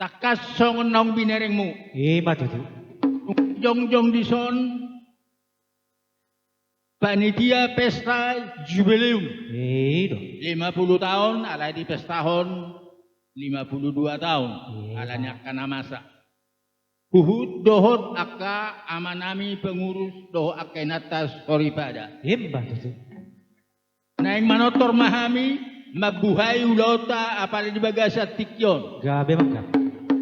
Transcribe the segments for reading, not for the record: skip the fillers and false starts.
takas songon naong binerengmu. Matutu. Jong dison panitia pesta jubileum. Do. 50 tahun ala di pestahon 52 tahun alanya kana masa. Huhut dohot aka amanami pengurus doho akenatas soripada. Matutu. Naing manotor mahami mabuhay ulota apalagi di bagasa tikyon. Gabe mangga.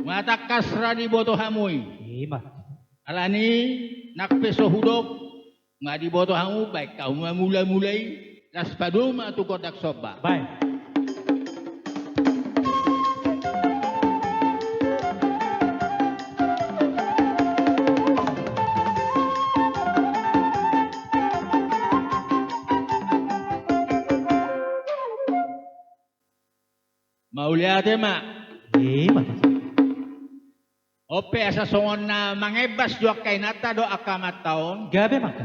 Mata kasra di boto hamuy. Matutu. Alani nakpeso hudok nga di boto hamu baik kau mulai las paduma tu kodak soba. Bye. Mauliate mak. Matutu. Ope asa songon na mangebas do kay nata do akamat taon. Gabe mangga.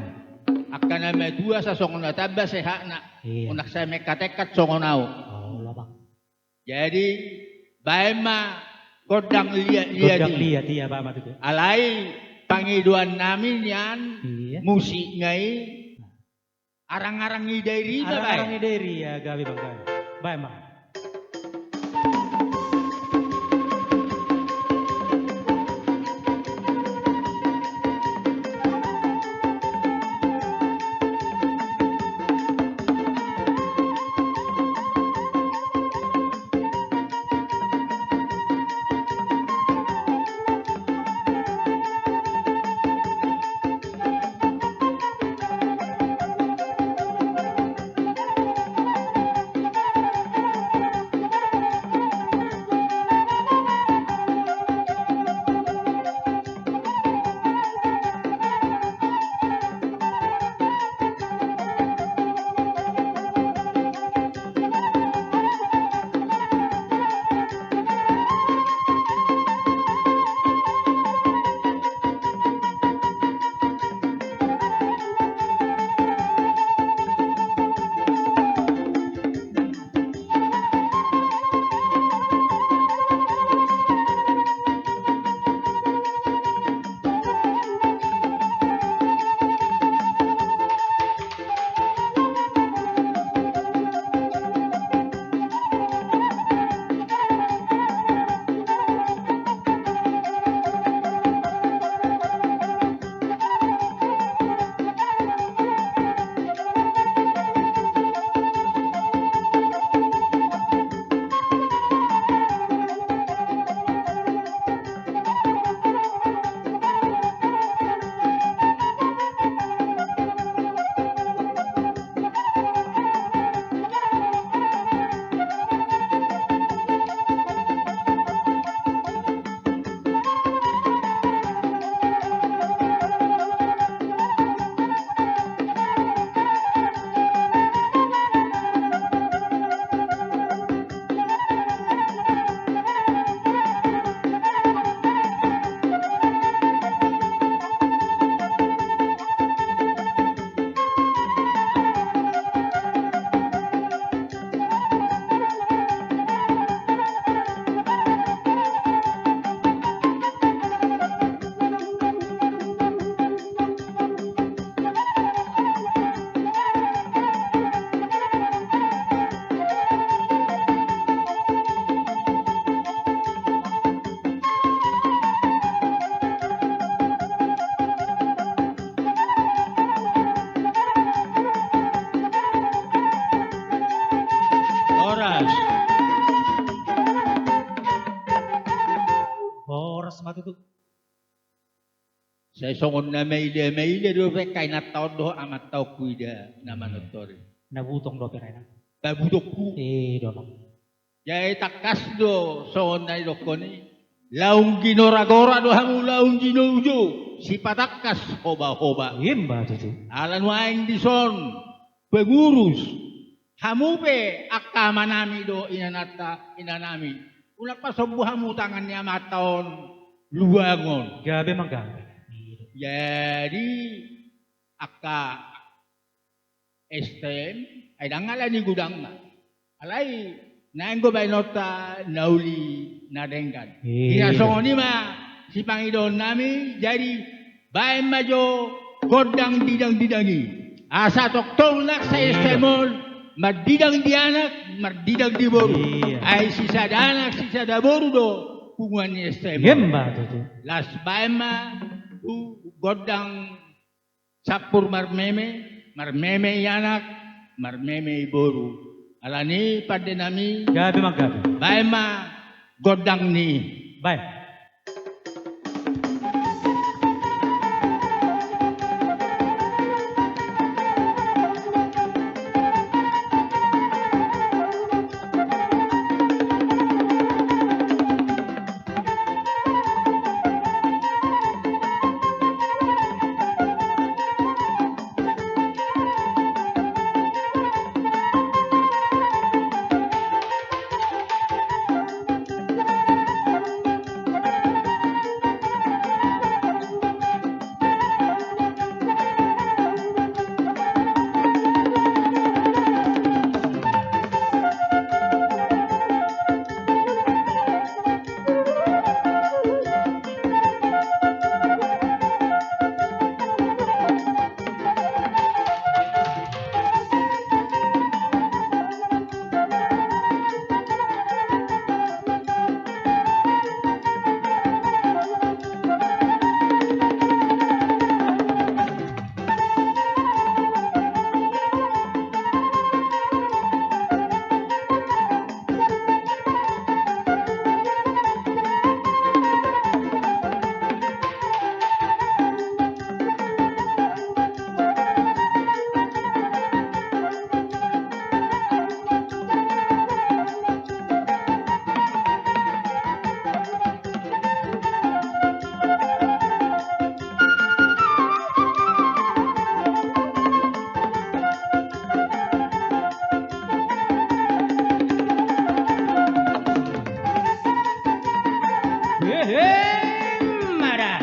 Akan na may dua sa songon na tabas seha na. Iya. Unak sa may katekat songon nao. Oh, labang. Jadi bae ma kodang liat Godang di. lihat iya Pak Matutu. Alai pangiduan namin yan Iya. musik ngai arang-arang idari ba Arang-arang bay. dari ya gabe mangga. Bye mangga. Horas Matutu. Sa songon na maile do pe kay nataon do amat tau kuida na manotor. Nabutong do pera na. Babudokku. Do bang. Jay takas do songon na do koni. Laung ginoragora do hamu laung ginujo. Si patakas hoba-hoba. Matutu. Alan waing dison pengurus. Hamu pe akama nami do inanami. Ulak pa sobu hamu tangan niya mataon luangon. Gabe mangga. Jadi aka STM ay dangalan ni gudang na. Alay Nanggo bay nota nauli nadengkan. Iya. Inasongo ni ma si Panginoon namin jadi bay majo godang didang-didangi. Asa toktolak sa Iya. estemol mardidang di anak, mardidang di boru. Iya. Ay sisa da anak, sisa da boru do kungan ni estemol. Gemba tuh. Las bay ma tu godang sapur marmeme yanak, marmeme boru. Alani pada nami Gabi gabi. baima godang ni. Baik. Marah.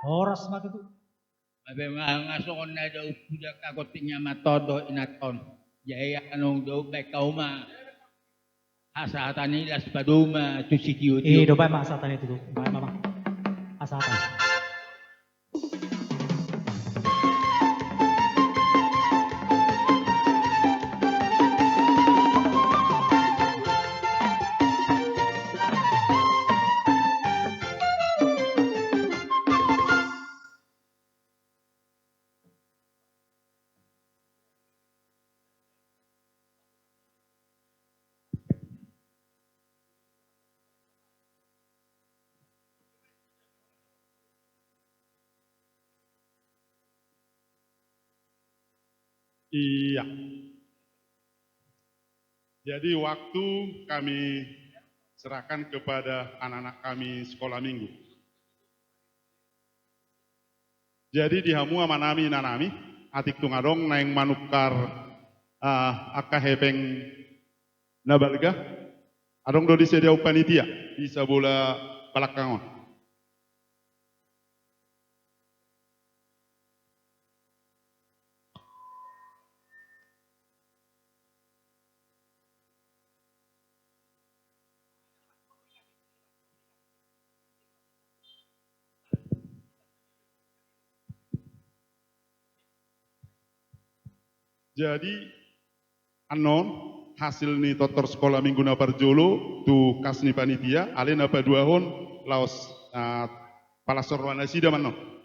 Horas mati tuh. Abe ngasokon na daw puja kagotinya matodo inaton. Jaya anong daw bay kauma. Asatan nila sa paduma tu si Tio Iya, Tio. dopa emang asatan itu tuh. Baik memang. Asatan. Iya. Jadi waktu kami serahkan kepada anak-anak kami sekolah minggu. Jadi di hamu amanami nanami, atik tungadong naeng manukar aka hepeng nabalga, adong do disedia panitia di sabola palakangon. Jadi anon hasil ni totor sekolah minggu na parjolo tu kasni panitia ale na paduahon laos palasorwana sida manon.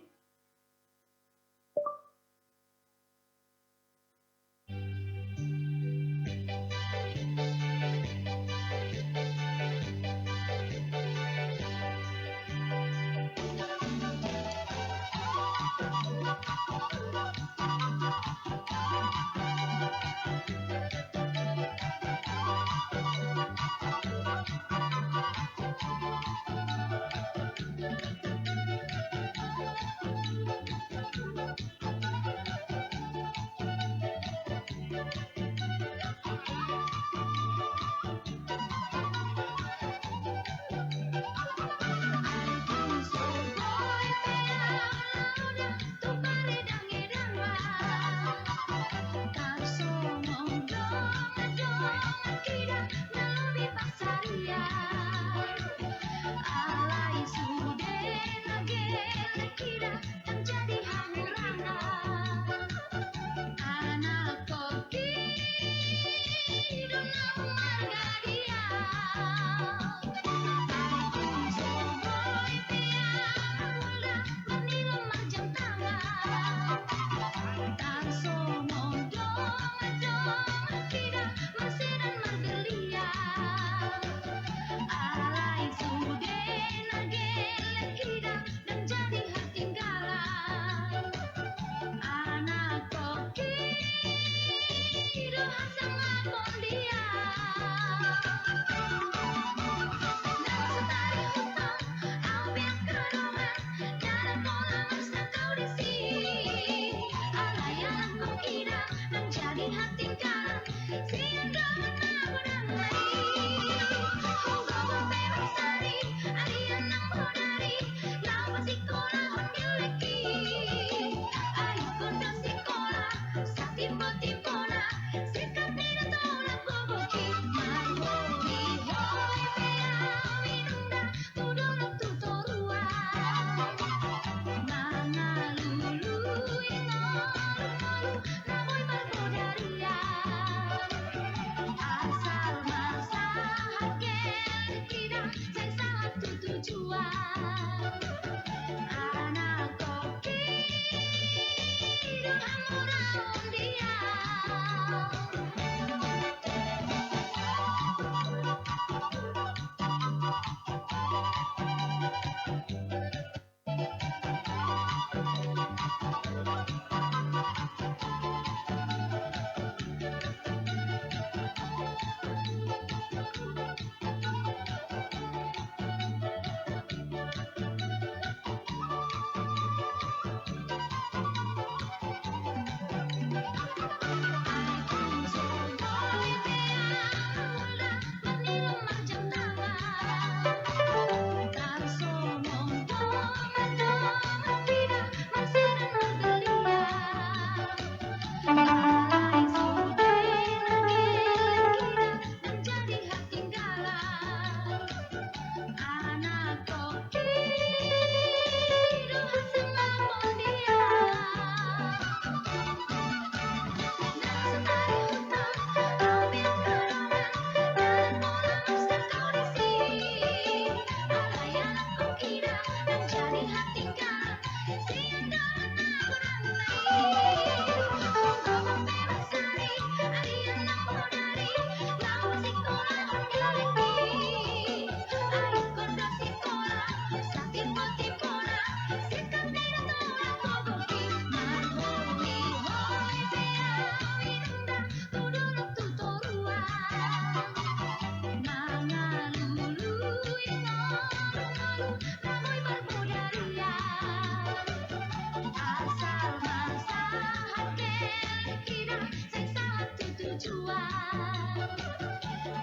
tujuan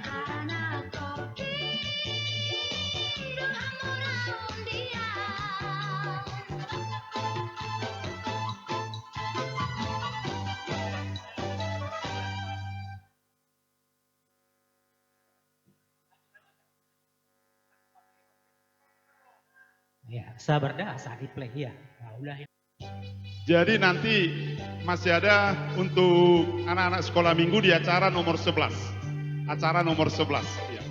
anak koki dong amuraun dia. Ya, sabar dah, saat play ya. Nah, udah. Jadi nanti masih ada untuk anak-anak sekolah minggu di acara nomor 11. Acara nomor 11. Ya.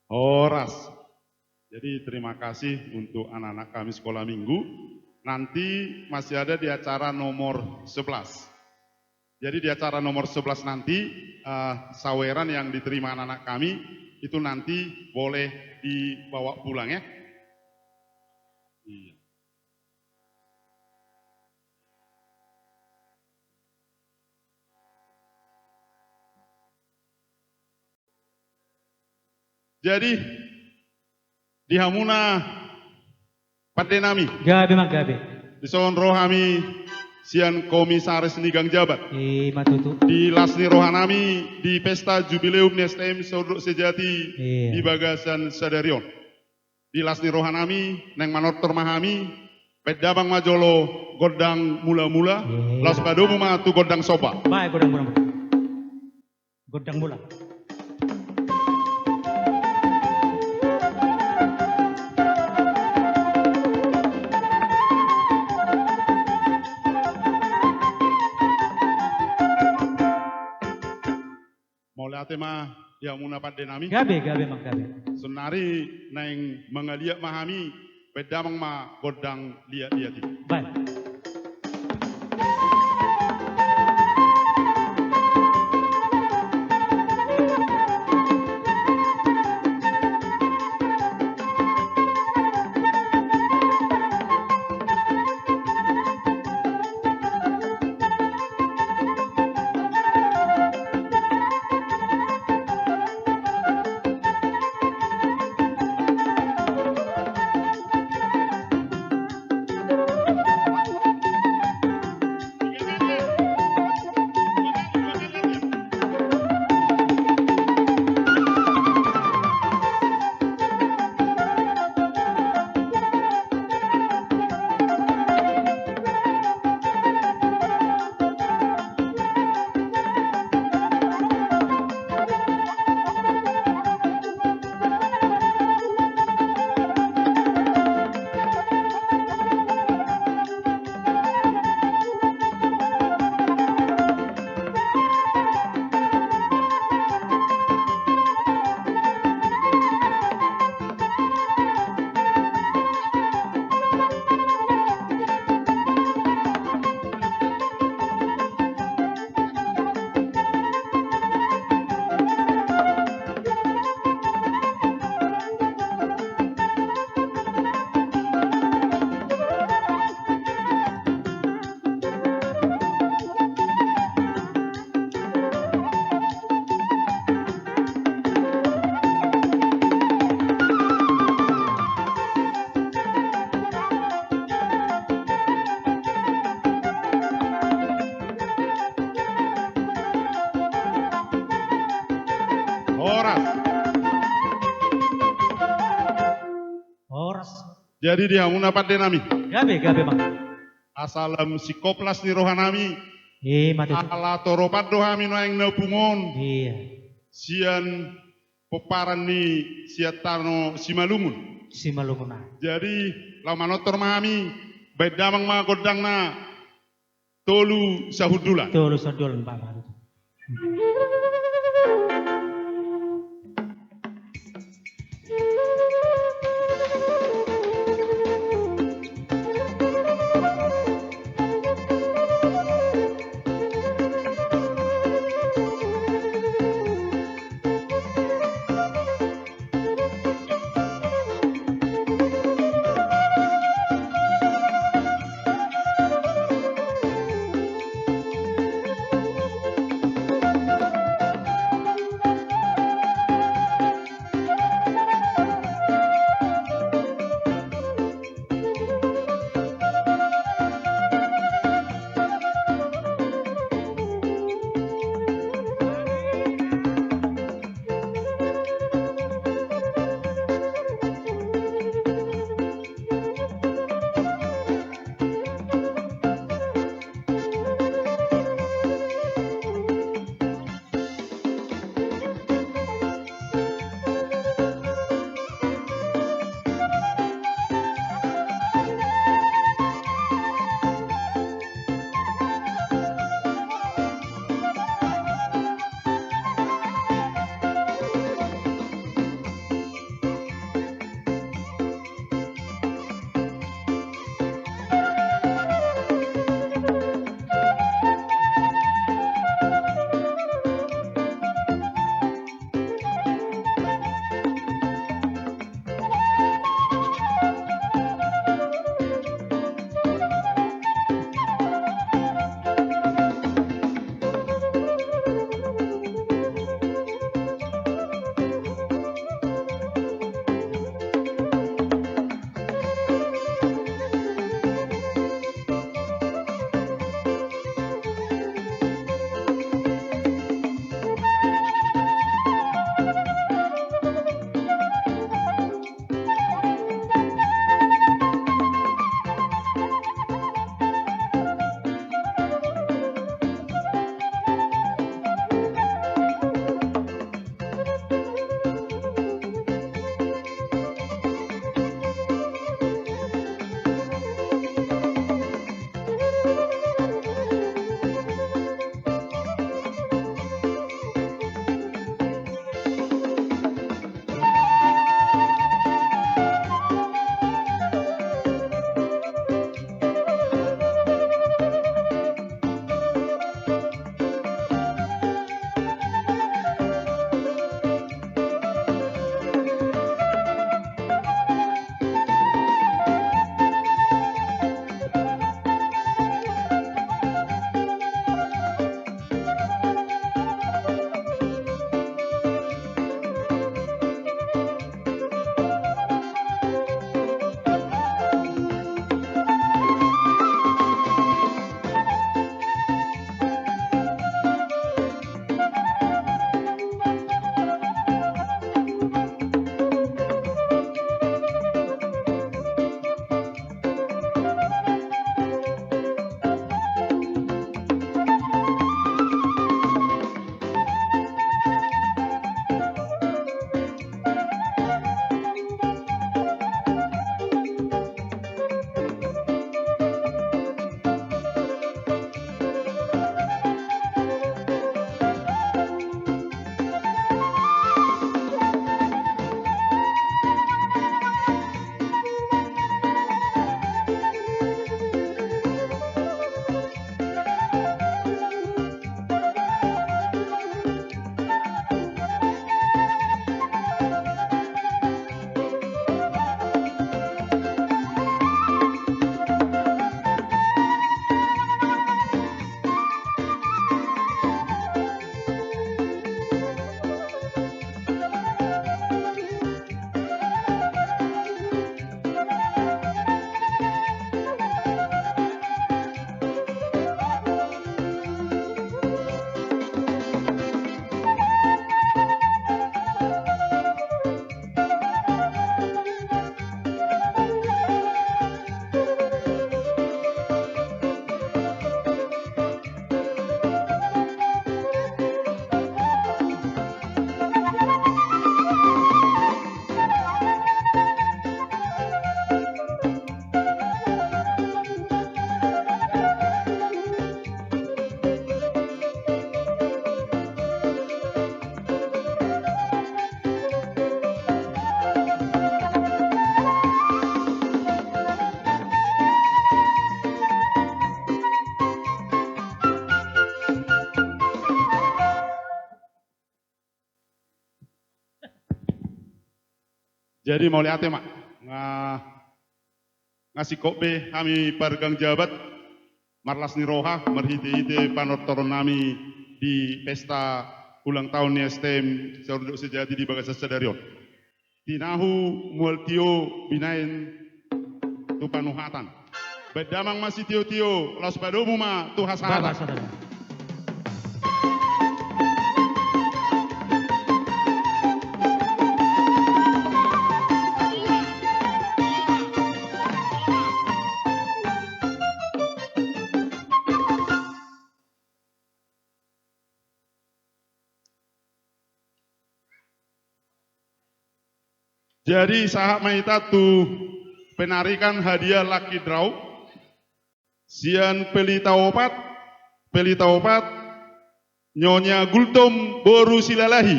Horas. Jadi terima kasih untuk anak-anak kami sekolah minggu. Nanti masih ada di acara nomor 11. Jadi di acara nomor 11 nanti saweran yang diterima anak-anak kami itu nanti boleh dibawa pulang ya. Iya. Jadi di Hamuna Padenami, Gabe mang gabe. di Son Rohami Sian Komisaris Nigang Jabat, Matutu. di Lasni Rohanami di Pesta Jubileum STM Sodok Sejati Iya. di Bagasan Sadarion, di Lasni Rohanami Neng Manortor Mahami Pedabang Majolo Godang Mula-Mula Iya. Las Badomu Matu Godang Sopa. Baik, godang. Godang mula. Mulai tema di Hamuna Padenami Gabe mang gabe. Senari Neng Mengaliak Mahami Pedamang Ma Godang Liat-liati. Baik. Horas. Horas. Jadi di Hamuna Padenami Gabe mang. asalam sikoplas ni Rohanami Matutu. ala toropat dohami no yang nepungon Iya. sian peparan ni siatano simalungun. Si malumuna. Jadi lamanotor mahami bedamang ma godang na tolu sahudulan. Tuh lu sodol Pak Matutu. Jadi mau lihat mak ngasih kopi kami pergang jabat marlas niroha merhiti-hiti panortoron nami di pesta ulang tahun STM Saurduk Sejati di Bagasa Sadarion. Tinahu mualtio binain tu panuhatan. Bedamang masih tio-tio las padomu ma tu Bapak hasahatan. saudara. Jadi sahak maita tu penarikan hadiah lucky draw. Sian pelita opat Nyonya Gultom Boru Silalahi.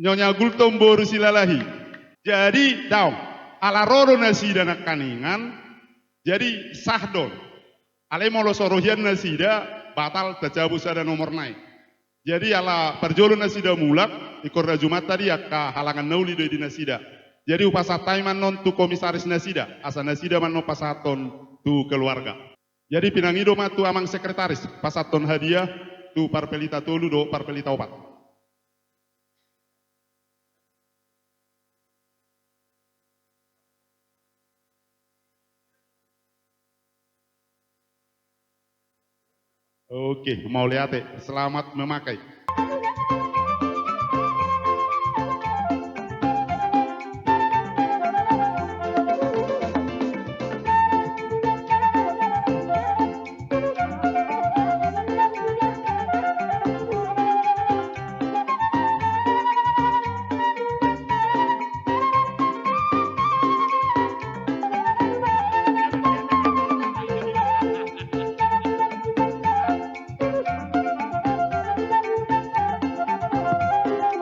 Nyonya Gultom Boru Silalahi. Jadi daw ala roro nasida nak kaningan. Jadi sahdon. Ale molo sorohian nasida batal tercabut ada nomor naik. Jadi ala perjolo nasida mulak ikor Jumat tadi akka halangan nauli do di nasida. Jadi upasatai man non tu komisaris nasida, asa nasida man non pasaton tu keluarga. Jadi pinangido ma tu amang sekretaris, pasaton hadiah tu parpelita tolu do parpelita opat. Oke, mau lihat selamat memakai.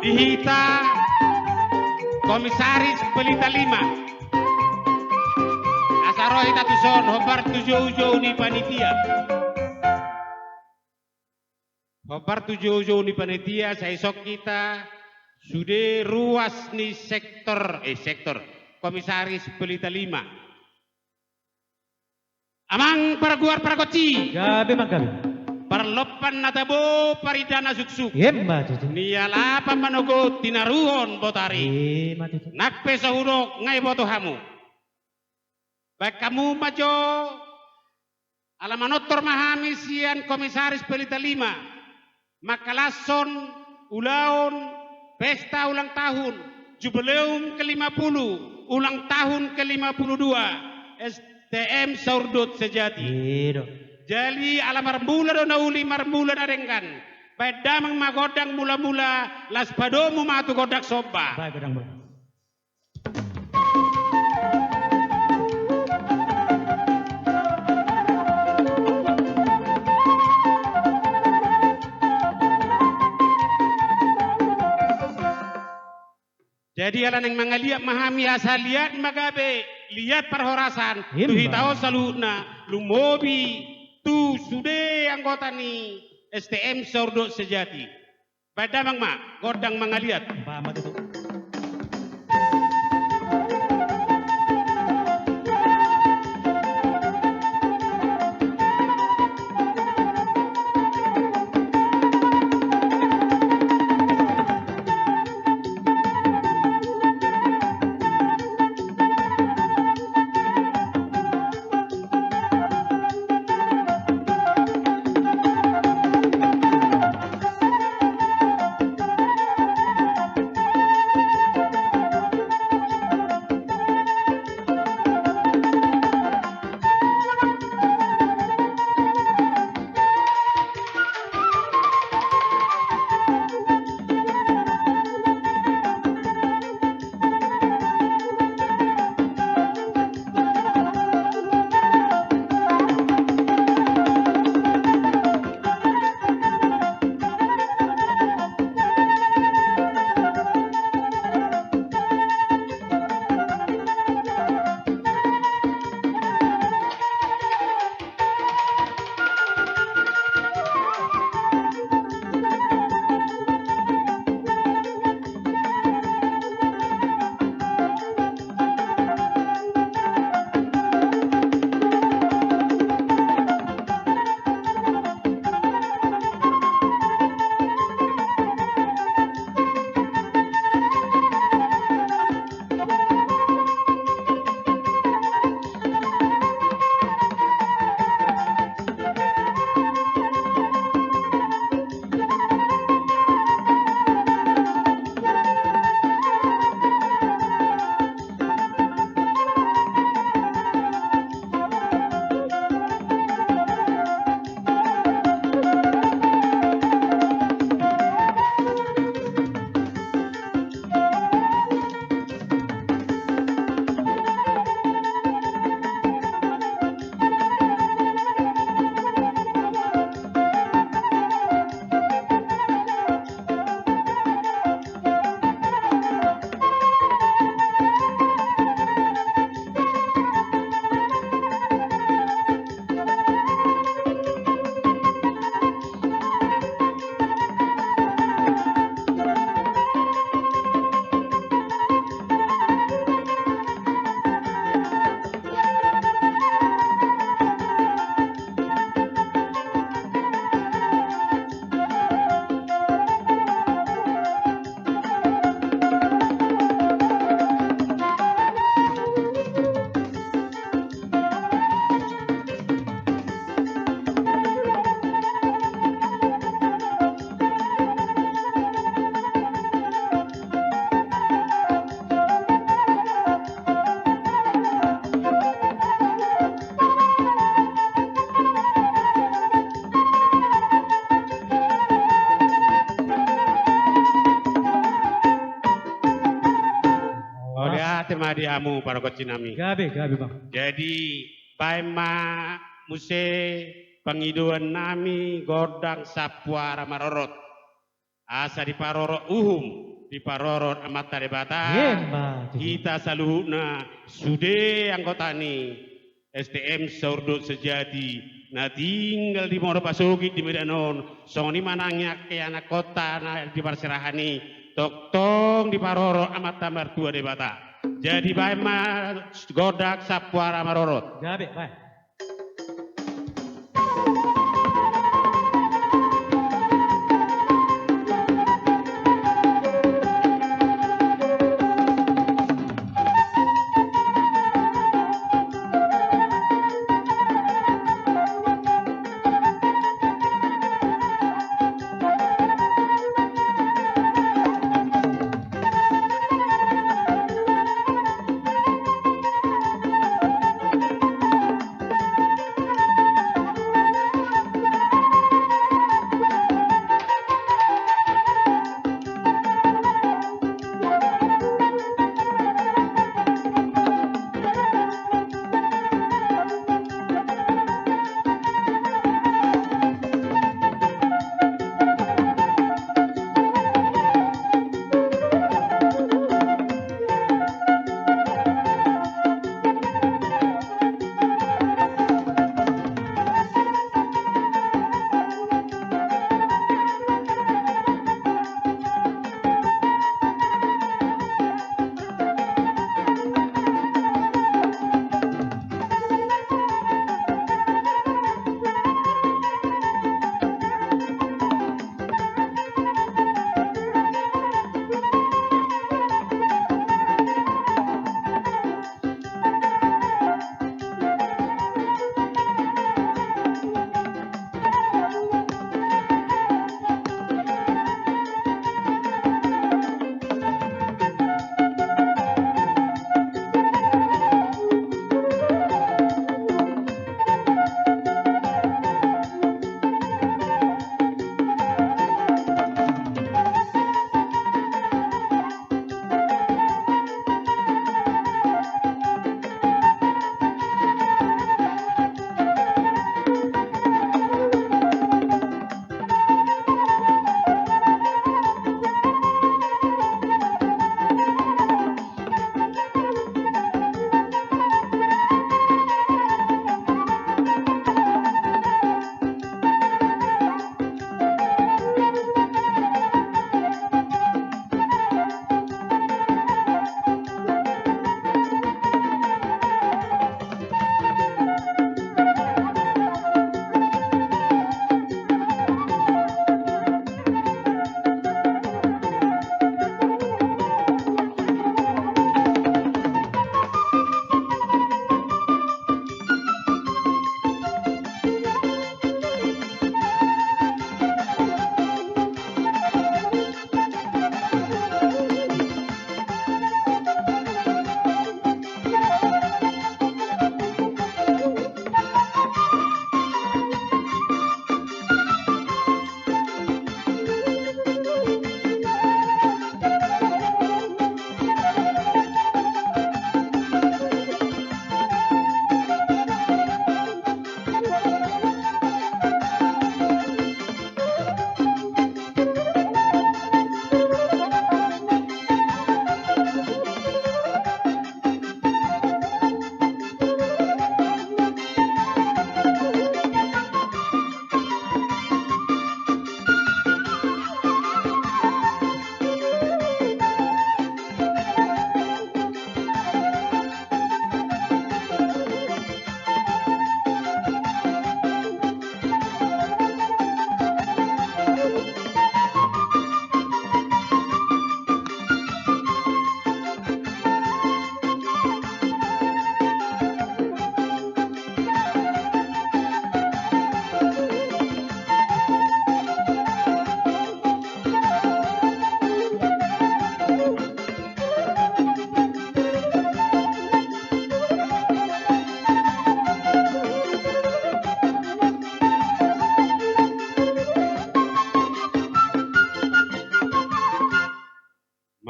Dihita Komisaris Pelita 5 Asaro hita tuson hobar tujuh ni panitia. Hobar tujuh ni panitia saya sok kita sudah ruas ni sektor Komisaris Pelita 5. Amang paraguar parakoci. Gabi magabi. Perlopan natabo paridana suksuk. Yemba tutu. Niala pamanogo tinaruhon botari. Yemba tutu. Nakpe sahurok ngai boto hamu. Baik kamu majo alamanotor mahami sian Komisaris Pelita 5. Makalason ulaon pesta ulang tahun jubileum ke-50 ulang tahun ke-52 STM Saurdut Sejati. Iya. Jadi ala marmula do nauli marmula narengkan. Pedamang magodang mula-mula las padomu matu godak soba. Baik gedang bro. Jadi ala nang mangaliat mahami asal lihat magabe lihat perhorasan Himba. tu hitao saluna lumobi tu sude anggota ni STM Saurdut Sejati. Pedamang mak godang mangaliat. Pama tutu. madiamu para kocinami. Gabe bang. Jadi baima muse pengiduan nami godang sapuara marorot. Asa di parorot di parorot amat tarebata. Yemba. Kita saluhuna sude anggota ni STM Sordok Sejati na tinggal di Moro Pasugi di Medanon soni manangnya ke anak kota na di Parsirahani toktong di Paroro amat tamar tua debata jadi baima godak sapuara marorot Gabe bang.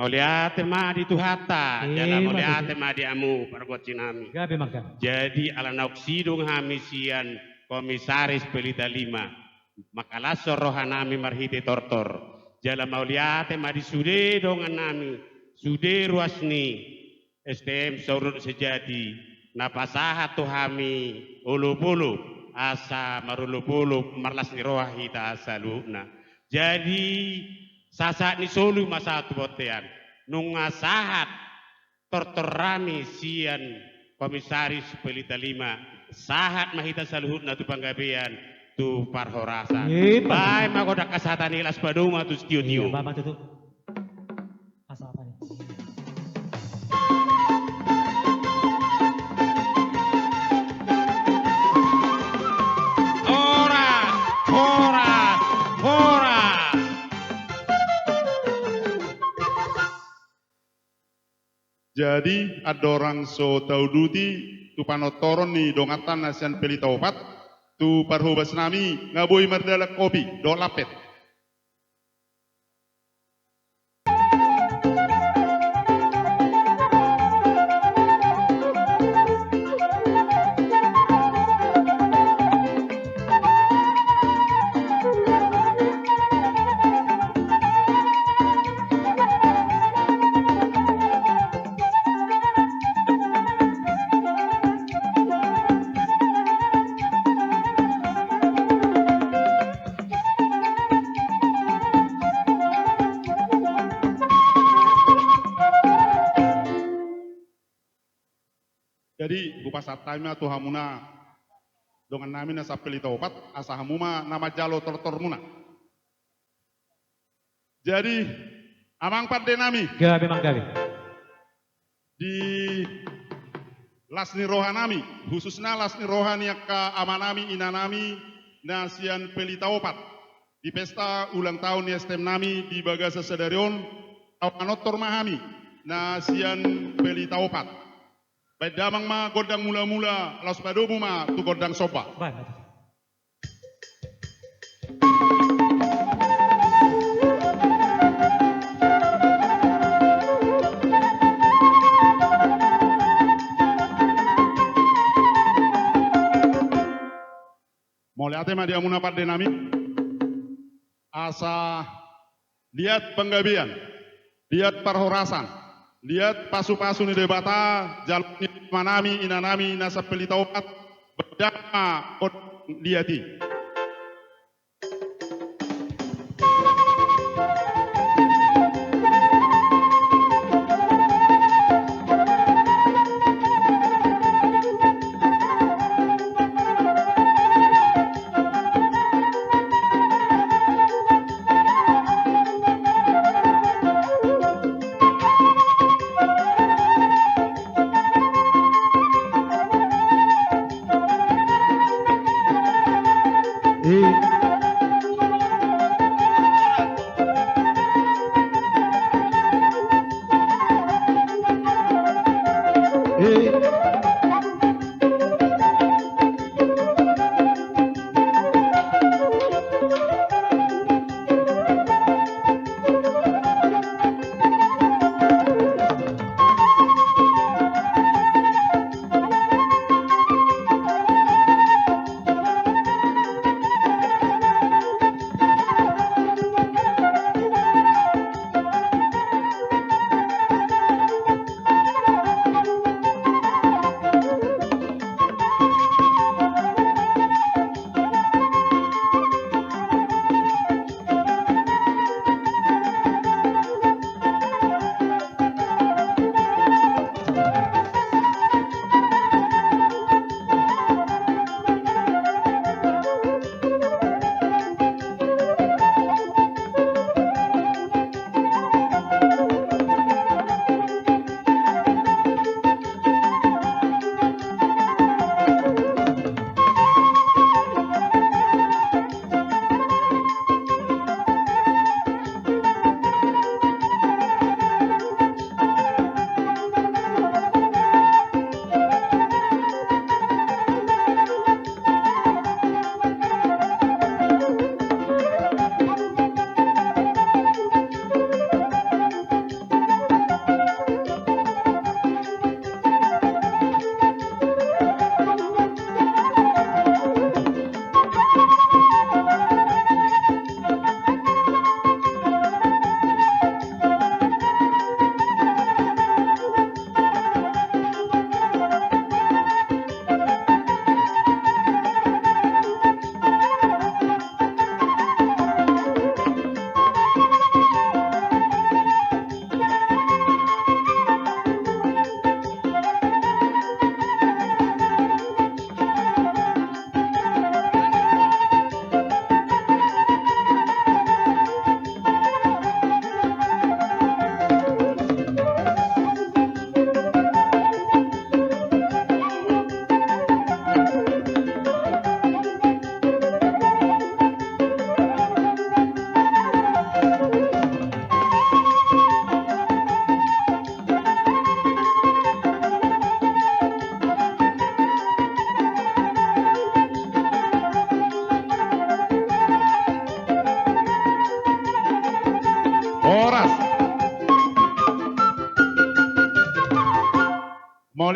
Mauliate ma di tuhata, jala Matutu. mauliate ma di amu pargocinami. Gabi maggabi. Jadi ala nauksidong hamisian komisaris pelita 5. Makalasor rohanami marhite tortor. Jala mauliate ma di sude dongan nami. Sude ruasni. STM saurut sejati. Napasaha tuhami ulu-pulu. Asa marulu-pulu marlas ni rohahita asaluna. Jadi sasaat ni solu masa tu botean. Nungasahat tortorami sian komisaris pelita 5 sahat mahita saluhut na tu panggabean tu parhorasan. Bye magoda kasatan ilas paduma tu Iya, studio. Mbak Matutu. Asal apa nih? Ora, ora, ora. Jadi ada orang so tau duti tu panotoron ni dongatan nasian pelita opat tu parhubas nami ngaboi merdala kopi do lapet. Jadi bupas ataima tu hamuna dengan nami nasa pelita opat asa hamuma nama jalo tortor muna. Jadi amang parde nami Gabi maggabi. di lasni rohanami khususnya lasni rohani ka amanami inanami nasian pelita opat di pesta ulang tahun STM nami di Bagasa Sadarion awanotor mahami nasian pelita opat. Baik damang ma godang mula-mula laus padomu ma tu godang soba. Baik, Matutu. Mau lihat ma dia muna parde nami asa lihat penggabian, lihat parhorasan, lihat pasu-pasu ni debata jalan ni manami inanami nasa pelita opat berdama kod liati.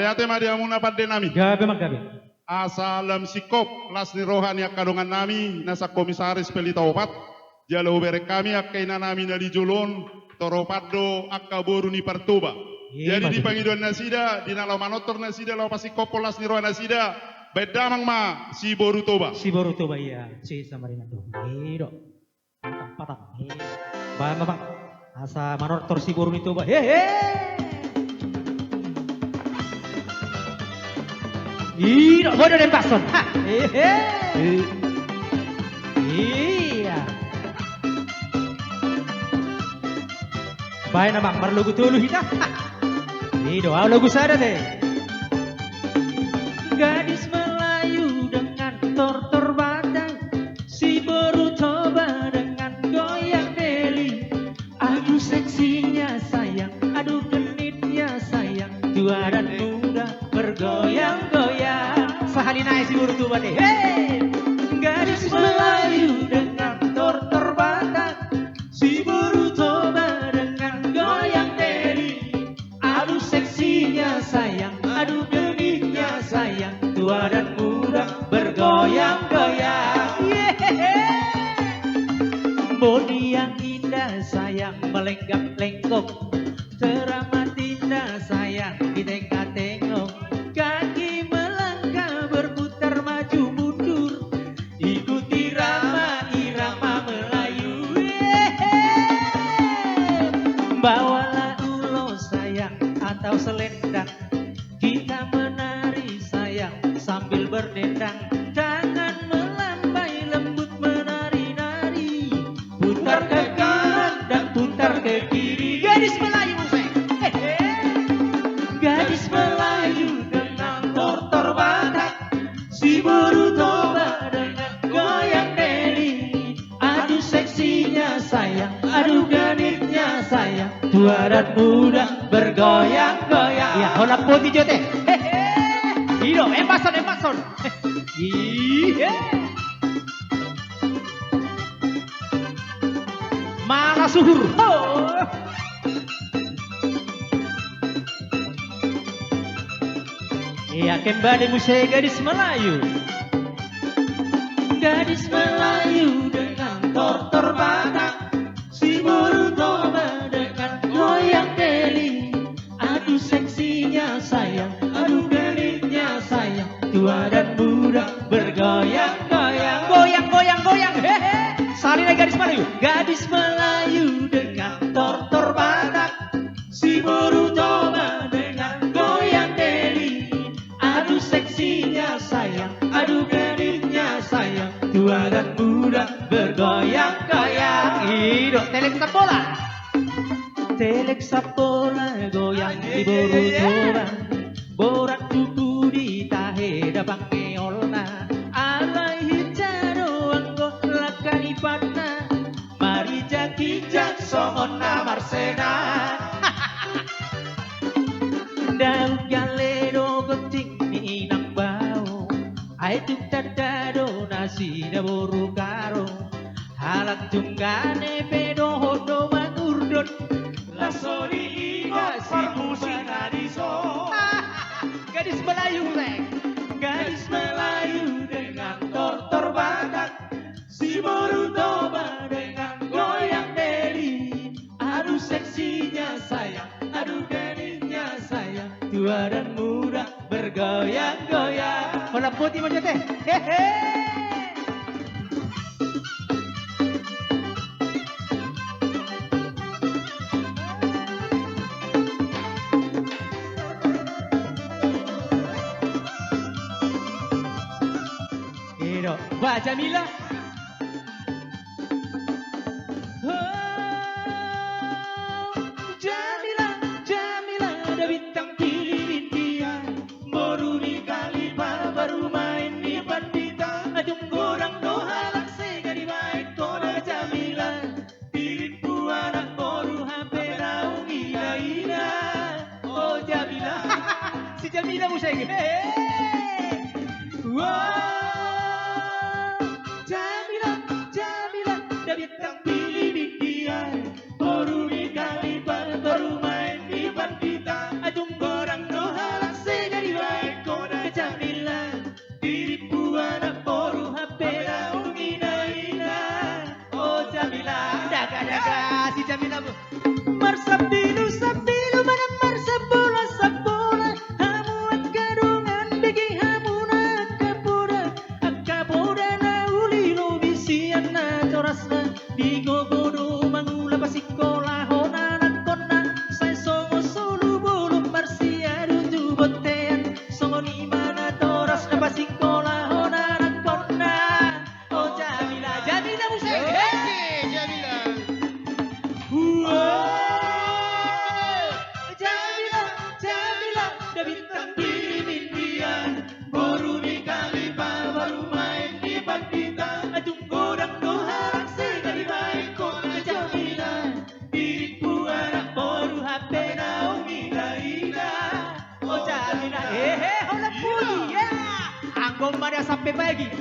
Maliate madiamuna pada nami. Gabe magabe. Asalam sikop lasni rohani akadongan nami nasa komisaris pelita opat. Jalo ubere kami akaina nami nali julon toropado akaboru ni partoba. Iya, Jadi di Mas. pangiduan nasida, di nalau manotor nasida, lau pasi kopol lasni rohani nasida. Bedamang ma si boru toba. Si Boruto ba iya, si Samarina tuh. Hiro. Patang. Ba mamang asa manortor si Boru itu ba. Hehe. Hiro, bodoh dan pason. Ha. Hehe. Iya. Baik namang marlugu tulu hita. Hiro, logo sada deh. Gadis Melayu dengan tortor batang, si Boruto dengan goyang deli. Aduh seksinya sayang, aduh genitnya sayang, tua dan muda bergoyang-goyang. Sahalina si Boruto deh. Hey! Gadis Melayu dengan tortor batang, si Boruto dengan goyang deli. Aduh seksinya sayang, aduh genitnya sayang, tua dan muda bergoyang-goyang. Bodi yang indah sayang melenggak-lenggok, teramat indah sayang ditengok-tengok. Kaki melangkah berputar maju mundur, ikuti irama Melayu. Bawalah ulo sayang atau selendang, kita menari sayang sambil berdendang. Tangan melambai lembut menari-nari, putar ke kanan dan putar ke kiri. Gadis Melayu musik. Gadis Melayu dengan tortor batak, si Boruto dengan goyang deli. Aduh seksinya sayang, aduh genitnya sayang, tua dan muda bergoyang-goyang. Ya, hola putih jote. Hiro, empason. Iya. Mana suhur? Oh. Iya, kembali musik Gadis Melayu. Gadis Melayu dengan tortor batak, si Boruto dengan goyang deli. Aduh seksinya sayang, aduh genitnya sayang, tua dan muda bergoyang-goyang. Goyang. Hehe. Salina Gadis Melayu. Gadis Melayu dengan tortor batak, si Boruto dengan goyang deli. Aduh seksinya sayang, aduh genitnya sayang, tua dan muda bergoyang-goyang. Hidup telek bola. Telek bola goyang di Boruto. Borak tutu di tahe dabang keolna. Alai hijaro anggo lakani patna. Mari jakijak somona marsena. Daun galero genting minang bau, aituk tadado nasi da boru karo. Halak tunggane pedo hodo mangurdon, lasori iga si musing adiso. Gadis Melayu rek, Gadis Melayu dengan tortor batak, si Boruto dengan goyang deli. Aduh seksinya sayang, aduh genitnya sayang, tua dan muda bergoyang-goyang. Bola putih macam teh. Hehe. Hero, Mbak Jamila. Jamila, ada bintang pilih dia. Baru di Kalipara, baru main di Pandita. Ajung gorang dohalak sega di main koda Jamila. Diriku anak baru hampir naung ina. Oh Jamila, si Jamila musik. Wow, Jamila, ada bintang pilih dia. Baru di Kalipara, baru main di Pandita. Ajung gorang dohalak sega Jamila, daga-daga si Jamila bu. Marsabilu sabilu mana marsabola sabola. Hamu akadungan bigi hamuna akaboda na ulilo bisiana torasna. Bigo bodo mangula pasikola hona nakona. Sai songo solo bolo marsia dutu botean. Songo ni mana toras na pasikola hona nakona. Oh Jamila, Jamila musik. Jamila. Jamila, Jamila, ada bintang di Indian. Baru nikah baru main di Bandita. Ajung godang doha sekali baik kona Jamila. Diriku anak baru HP naungi Ida. Oh Jamila, hola puli ya. Anggom ada sampai pagi.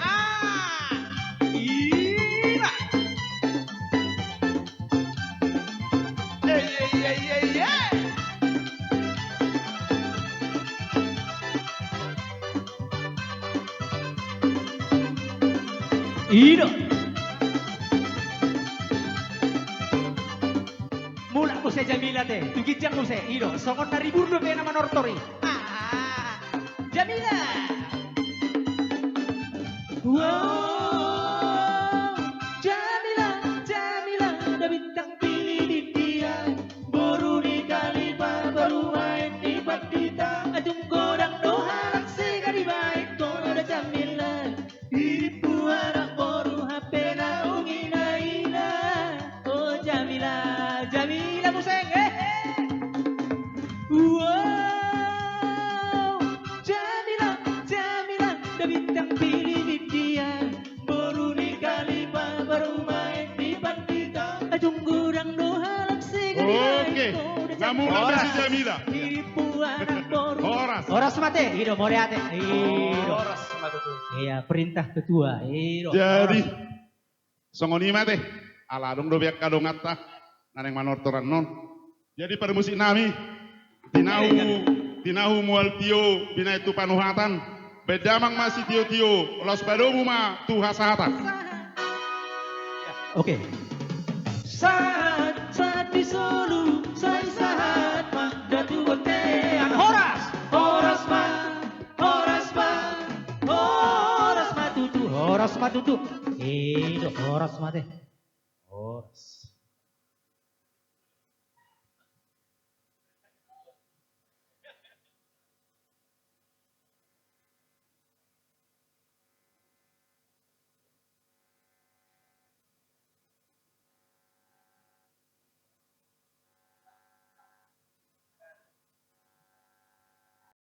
Ira. Iro. Mula ko sa Jamila te. Tugit yang ko sa Iro. Songon na riburdo pe naman ortori. Jamila. Wow. Jamila, Jamila, ada bintang pilih di dia. Baru nikah baru main di Bandita. Ajung godang dohalang sekali baik kona ada Jamila. Diriku anak baru HP naungi Ida. Oh Jamila, Jamila museng Wow, Jamila, Jamila, ada bintang pilih di dia. Baru nikah baru main di Bandita. Ajung godang dohalang sekali Oke, baik kona ada namun Jamila. apa si Jamila? Diriku anak baru. Horas. Mate, Iro moreate. Iro. Iya, perintah ketua. Iro. Jadi, songoni mate, aladong do biak kadong atta, naneng manortoran non. Jadi pada musik nami, tinahu mual tio, bina itu panuhatan, bedamang masih tio, los padomu ma tuhasahatan. Oke. Saat di Solo, saya saat mak datu botean. Horas matutu. Horas mate. Horas.